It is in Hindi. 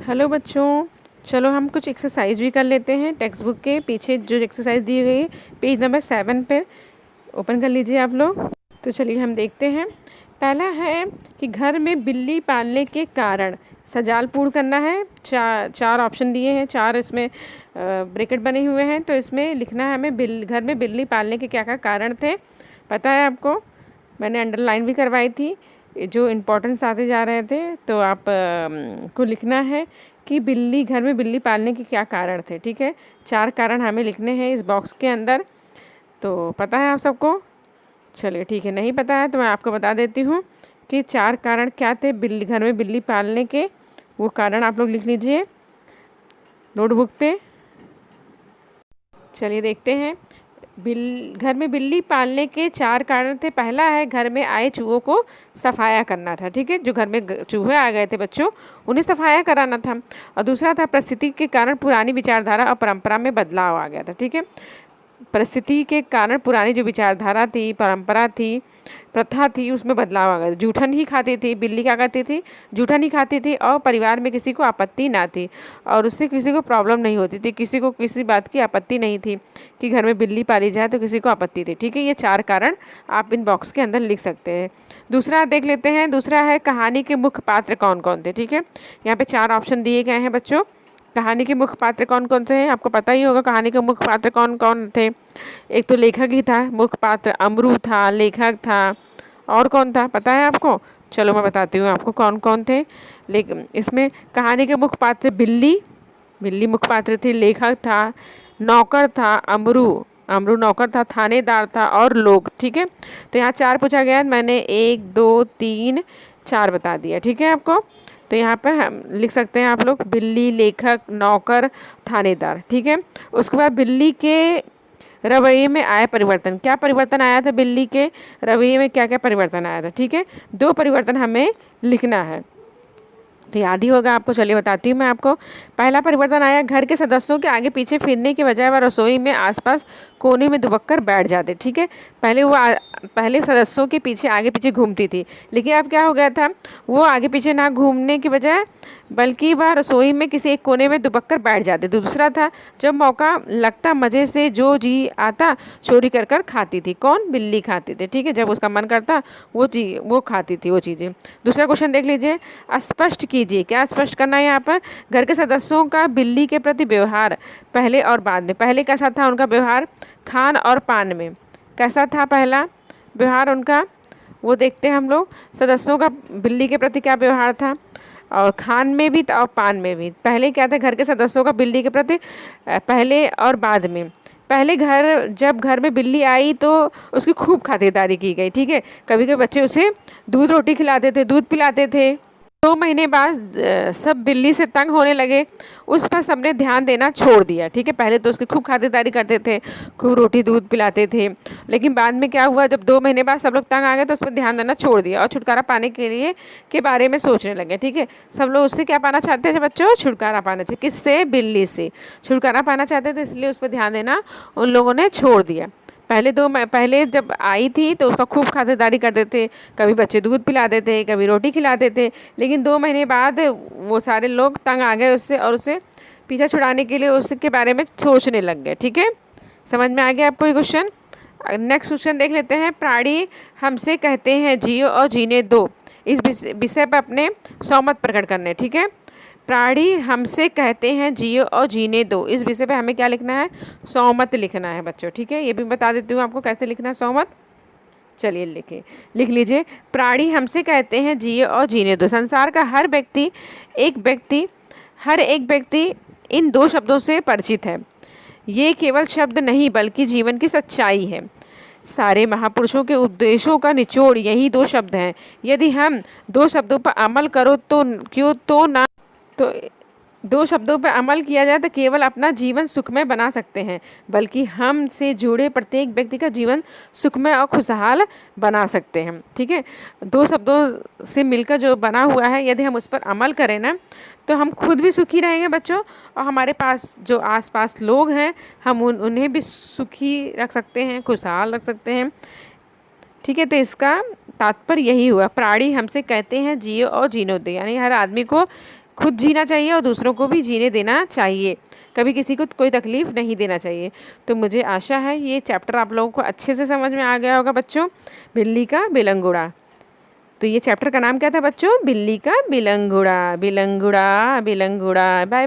हेलो बच्चों, चलो हम कुछ एक्सरसाइज भी कर लेते हैं। टेक्स्ट बुक के पीछे जो एक्सरसाइज दी गई है पेज नंबर 7 पर ओपन कर लीजिए आप लोग। तो चलिए हम देखते हैं। पहला है कि घर में बिल्ली पालने के कारण। सजाल पूर्ण करना है। चार ऑप्शन दिए हैं, चार इसमें ब्रैकेट बने हुए हैं। तो इसमें लिखना है हमें घर में बिल्ली पालने के क्या क्या कारण थे। पता है आपको, मैंने अंडरलाइन भी करवाई थी जो इम्पोर्टेंट्स आते जा रहे थे। तो आप को लिखना है कि घर में बिल्ली पालने के क्या कारण थे। ठीक है, 4 कारण हमें लिखने हैं इस बॉक्स के अंदर। तो पता है आप सबको? चलिए ठीक है, नहीं पता है तो मैं आपको बता देती हूँ कि 4 कारण क्या थे घर में बिल्ली पालने के। वो कारण आप लोग लिख लीजिए नोटबुक पे। चलिए देखते हैं। घर में बिल्ली पालने के 4 कारण थे। पहला है घर में आए चूहों को सफाया करना था। ठीक है, जो घर में चूहे आ गए थे बच्चों, उन्हें सफाया कराना था। और दूसरा था परिस्थिति के कारण पुरानी विचारधारा और परंपरा में बदलाव आ गया था। ठीक है, परिस्थिति के कारण पुरानी जो विचारधारा थी, परंपरा थी, प्रथा थी, उसमें बदलाव आ गया। जूठन ही खाती थी बिल्ली, क्या करती थी, जूठन ही खाती थी। और परिवार में किसी को आपत्ति ना थी और उससे किसी को प्रॉब्लम नहीं होती थी, किसी को किसी बात की आपत्ति नहीं थी कि घर में बिल्ली पाली जाए तो किसी को आपत्ति थी। ठीक है, ये 4 कारण आप इन बॉक्स के अंदर लिख सकते हैं। दूसरा देख लेते हैं। दूसरा है कहानी के मुख्य पात्र कौन कौन थे। ठीक है, यहाँ पे 4 ऑप्शन दिए गए हैं बच्चों। कहानी के मुख्य पात्र कौन कौन से हैं, आपको पता ही होगा कहानी के मुख्य पात्र कौन कौन थे। एक तो लेखक ही था मुख्य पात्र, अमरू था, लेखक था, और कौन था पता है आपको? चलो मैं बताती हूँ आपको कौन कौन थे। लेकिन इसमें कहानी के मुख्य पात्र बिल्ली मुख्य पात्र थी, लेखक था, नौकर था, अमरू नौकर था, थानेदार था और लोग। ठीक है, तो यहाँ 4 पूछा गया, मैंने 1 2 3 4 बता दिया। ठीक है आपको, तो यहाँ पे हम लिख सकते हैं आप लोग बिल्ली, लेखक, नौकर, थानेदार। ठीक है, उसके बाद बिल्ली के रवैये में आए परिवर्तन। क्या परिवर्तन आया था बिल्ली के रवैये में, क्या क्या परिवर्तन आया था? ठीक है, 2 परिवर्तन हमें लिखना है, तो याद ही होगा आपको। चलिए बताती हूँ मैं आपको। पहला परिवर्तन आया, घर के सदस्यों के आगे पीछे फिरने के बजाय वह रसोई में आसपास कोने में दुबक कर बैठ जाते। ठीक है, पहले सदस्यों के पीछे आगे पीछे घूमती थी, लेकिन अब क्या हो गया था, वो आगे पीछे ना घूमने के बजाय बल्कि वह रसोई में किसी एक कोने में दुबक कर बैठ जाते। दूसरा था, जब मौका लगता मज़े से जो जी आता चोरी कर कर खाती थी। कौन? बिल्ली खाती थी। ठीक है, जब उसका मन करता वो खाती थी वो चीज़ें। दूसरा क्वेश्चन देख लीजिए, स्पष्ट कीजिए। क्या स्पष्ट करना है यहाँ पर? घर के सदस्यों का बिल्ली के प्रति व्यवहार पहले और बाद में। पहले कैसा था उनका व्यवहार खान और पान में, कैसा था पहला व्यवहार उनका, वो देखते हैं हम लोग। सदस्यों का बिल्ली के प्रति क्या व्यवहार था, और खान में भी और पान में भी। पहले क्या था घर के सदस्यों का बिल्ली के प्रति, पहले और बाद में। पहले जब घर में बिल्ली आई तो उसकी खूब खातिरदारी की गई। ठीक है, कभी कभी बच्चे उसे दूध रोटी खिलाते थे, दूध पिलाते थे। 2 महीने बाद सब बिल्ली से तंग होने लगे, उस पर सबने ध्यान देना छोड़ दिया। ठीक है, पहले तो उसकी खूब खातिरदारी करते थे, खूब रोटी दूध पिलाते थे, लेकिन बाद में क्या हुआ, जब 2 महीने बाद सब लोग तंग आ गए तो उस पर ध्यान देना छोड़ दिया और छुटकारा पाने के बारे में सोचने लगे। ठीक है, सब लोग उससे क्या पाना चाहते थे बच्चों? छुटकारा पाना चाहिए। किससे? बिल्ली से छुटकारा पाना चाहते थे, इसलिए उस पर ध्यान देना उन लोगों ने छोड़ दिया। पहले जब आई थी तो उसका खूब खातिरदारी करते थे, कभी बच्चे दूध पिलाते थे, कभी रोटी खिलाते थे, लेकिन 2 महीने बाद वो सारे लोग तंग आ गए उससे और उसे पीछा छुड़ाने के लिए उसके बारे में सोचने लग गए। ठीक है, समझ में आ गया आपको ये क्वेश्चन? नेक्स्ट क्वेश्चन देख लेते हैं। प्राणी हमसे कहते हैं जियो और जीने दो, इस विषय पर अपने सहमत प्रकट करने। ठीक है, प्राणी हमसे कहते हैं जियो और जीने दो, इस विषय पे हमें क्या लिखना है? सहमत लिखना है बच्चों। ठीक है, ये भी बता देती हूँ आपको कैसे लिखना है सहमत। चलिए लिख लीजिए। प्राणी हमसे कहते हैं जियो और जीने दो। संसार का हर एक व्यक्ति इन 2 शब्दों से परिचित है। ये केवल शब्द नहीं बल्कि जीवन की सच्चाई है। सारे महापुरुषों के उपदेशों का निचोड़ यही 2 शब्द हैं। यदि हम 2 शब्दों पर अमल करो तो 2 शब्दों पर अमल किया जाए तो केवल अपना जीवन सुखमय बना सकते हैं, बल्कि हम से जुड़े प्रत्येक व्यक्ति का जीवन सुखमय और खुशहाल बना सकते हैं। ठीक है, 2 शब्दों से मिलकर जो बना हुआ है, यदि हम उस पर अमल करें ना तो हम खुद भी सुखी रहेंगे बच्चों, और हमारे पास जो आसपास लोग हैं हम उन्हें भी सुखी रख सकते हैं, खुशहाल रख सकते हैं। ठीक है, तो इसका तात्पर्य यही हुआ। प्राणी हमसे कहते हैं जियो और जीनो दो, यानी हर आदमी को खुद जीना चाहिए और दूसरों को भी जीने देना चाहिए, कभी किसी को कोई तकलीफ़ नहीं देना चाहिए। तो मुझे आशा है ये चैप्टर आप लोगों को अच्छे से समझ में आ गया होगा बच्चों, बिल्ली का बिलंगुड़ा। तो ये चैप्टर का नाम क्या था बच्चों? बिल्ली का बिलंगुड़ा। बिलंगुड़ा बिलंगुड़ा। Bye bye.